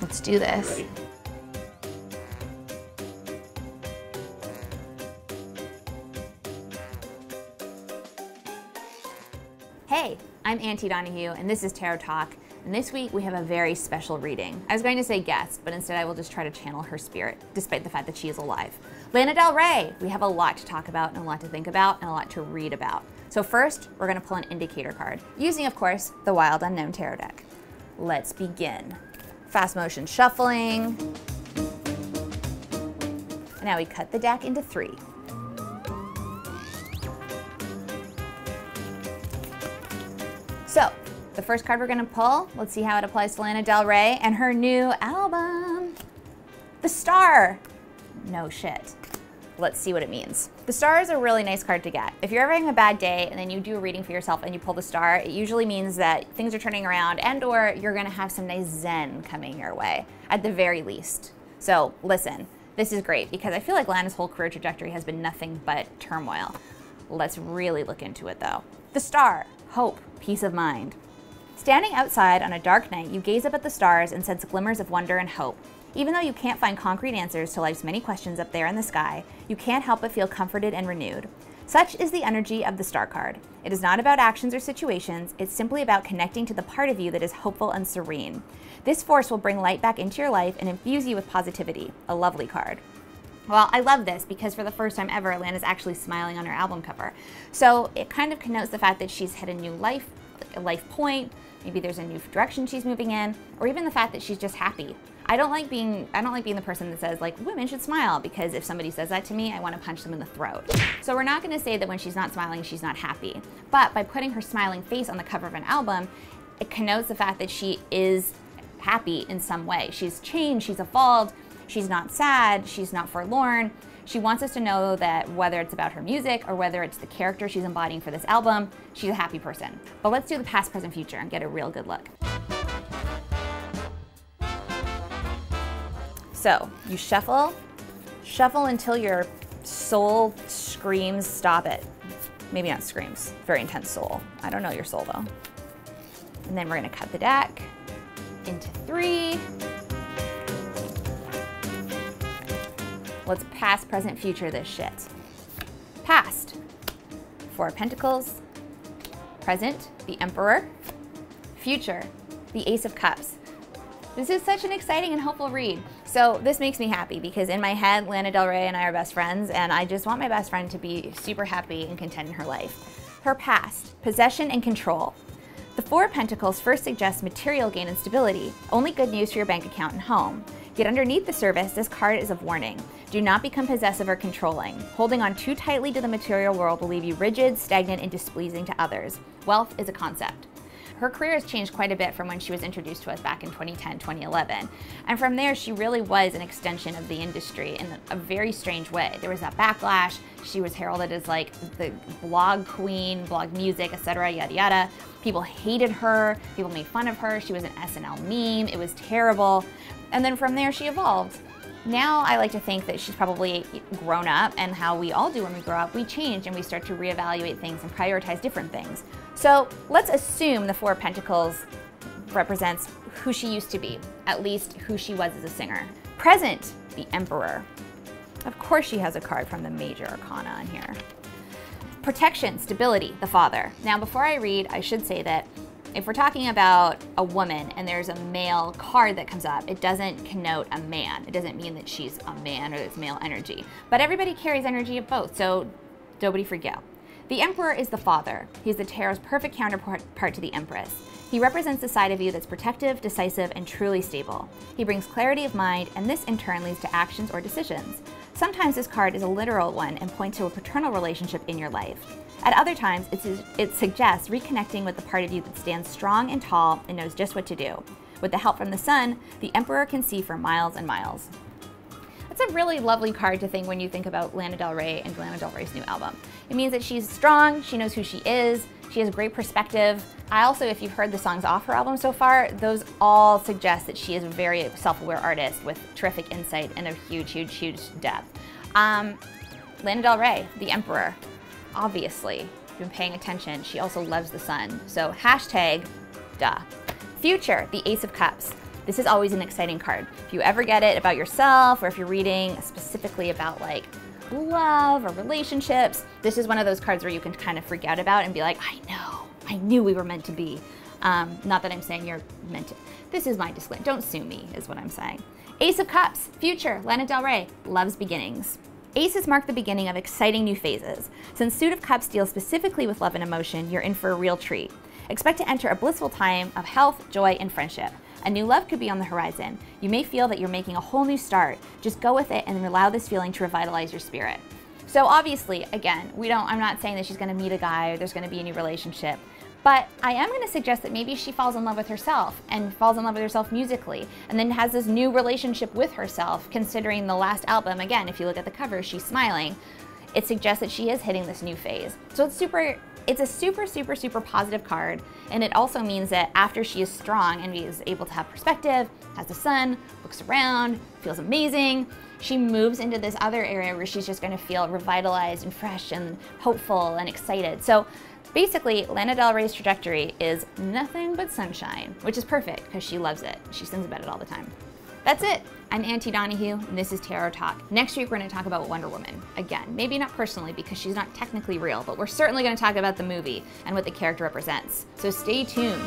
Let's do this. Ready? Hey, I'm Auntie Donahue, and this is Tarot Talk. And this week we have a very special reading. I was going to say guest, but instead I will just try to channel her spirit, despite the fact that she is alive. Lana Del Rey! We have a lot to talk about, and a lot to think about, and a lot to read about. So first, we're going to pull an indicator card, using, of course, the Wild Unknown Tarot deck. Let's begin. Fast motion shuffling. And now we cut the deck into 3. So, the first card we're gonna pull, let's see how it applies to Lana Del Rey and her new album. The Star. No shit. Let's see what it means. The Star is a really nice card to get. If you're ever having a bad day and then you do a reading for yourself and you pull the Star, it usually means that things are turning around and or you're gonna have some nice zen coming your way, at the very least. So listen, this is great because I feel like Lana's whole career trajectory has been nothing but turmoil. Let's really look into it though. The Star, hope, peace of mind. Standing outside on a dark night, you gaze up at the stars and sense glimmers of wonder and hope. Even though you can't find concrete answers to life's many questions up there in the sky, you can't help but feel comforted and renewed. Such is the energy of the Star card. It is not about actions or situations, it's simply about connecting to the part of you that is hopeful and serene. This force will bring light back into your life and infuse you with positivity. A lovely card. Well, I love this because for the first time ever, Lana's actually smiling on her album cover. So it kind of connotes the fact that she's hit a new life, a life point, maybe there's a new direction she's moving in, or even the fact that she's just happy. I don't like being the person that says like women should smile, because if somebody says that to me, I want to punch them in the throat. So we're not going to say that when she's not smiling, she's not happy. But by putting her smiling face on the cover of an album, it connotes the fact that she is happy in some way. She's changed, she's evolved, she's not sad, she's not forlorn. She wants us to know that whether it's about her music or whether it's the character she's embodying for this album, she's a happy person. But let's do the past, present, future and get a real good look. So you shuffle until your soul screams, stop it. Maybe not screams, very intense soul. I don't know your soul though. And then we're gonna cut the deck into 3. Let's past, present, future this shit. Past, 4 of Pentacles. Present, the Emperor. Future, the Ace of Cups. This is such an exciting and hopeful read. So this makes me happy because in my head, Lana Del Rey and I are best friends, and I just want my best friend to be super happy and content in her life. Her past, possession and control. The 4 of Pentacles first suggests material gain and stability, only good news for your bank account and home. Yet underneath the surface, this card is of warning. Do not become possessive or controlling. Holding on too tightly to the material world will leave you rigid, stagnant, and displeasing to others. Wealth is a concept. Her career has changed quite a bit from when she was introduced to us back in 2010, 2011. And from there, she really was an extension of the industry in a very strange way. There was that backlash. She was heralded as like the blog queen, blog music, etc., yada yada. People hated her. People made fun of her. She was an SNL meme. It was terrible. And then from there, she evolved. Now I like to think that she's probably grown up, and how we all do when we grow up, we change and we start to reevaluate things and prioritize different things. So let's assume the 4 of Pentacles represents who she used to be, at least who she was as a singer. Present, the Emperor. Of course she has a card from the Major Arcana on here. Protection, stability, the Father. Now before I read, I should say that if we're talking about a woman and there's a male card that comes up, it doesn't connote a man. It doesn't mean that she's a man or it's male energy. But everybody carries energy of both, so nobody freak out. The Emperor is the father. He's the tarot's perfect counterpart to the Empress. He represents the side of you that's protective, decisive, and truly stable. He brings clarity of mind, and this in turn leads to actions or decisions. Sometimes this card is a literal one and points to a paternal relationship in your life. At other times, it suggests reconnecting with the part of you that stands strong and tall and knows just what to do. With the help from the sun, the Emperor can see for miles and miles. That's a really lovely card to think when you think about Lana Del Rey and Lana Del Rey's new album. It means that she's strong, she knows who she is, she has great perspective. I also, if you've heard the songs off her album so far, those all suggest that she is a very self-aware artist with terrific insight and a huge, huge, huge depth. Lana Del Rey, the Emperor. Obviously, if you've been paying attention, she also loves the sun. So hashtag, duh. Future, the Ace of Cups. This is always an exciting card. If you ever get it about yourself, or if you're reading specifically about like love or relationships, this is one of those cards where you can kind of freak out about and be like, I know, I knew we were meant to be. Not that I'm saying you're meant to. This is my disclaimer. Don't sue me, is what I'm saying. Ace of Cups, future, Lana Del Rey, loves beginnings. Aces mark the beginning of exciting new phases. Since Suit of Cups deals specifically with love and emotion, you're in for a real treat. Expect to enter a blissful time of health, joy, and friendship. A new love could be on the horizon. You may feel that you're making a whole new start. Just go with it and allow this feeling to revitalize your spirit. So obviously, again, I'm not saying that she's gonna meet a guy or there's gonna be a new relationship, but I am gonna suggest that maybe she falls in love with herself and falls in love with herself musically, and then has this new relationship with herself, considering the last album. Again, if you look at the cover, she's smiling. It suggests that she is hitting this new phase. So it's a super positive card, and it also means that after she is strong and is able to have perspective, has the sun, looks around, feels amazing, she moves into this other area where she's just gonna feel revitalized and fresh and hopeful and excited. So basically, Lana Del Rey's trajectory is nothing but sunshine, which is perfect because she loves it. She sings about it all the time. That's it. I'm Auntie Donahue, and this is Tarot Talk. Next week, we're going to talk about Wonder Woman. Again, maybe not personally because she's not technically real, but we're certainly going to talk about the movie and what the character represents. So stay tuned.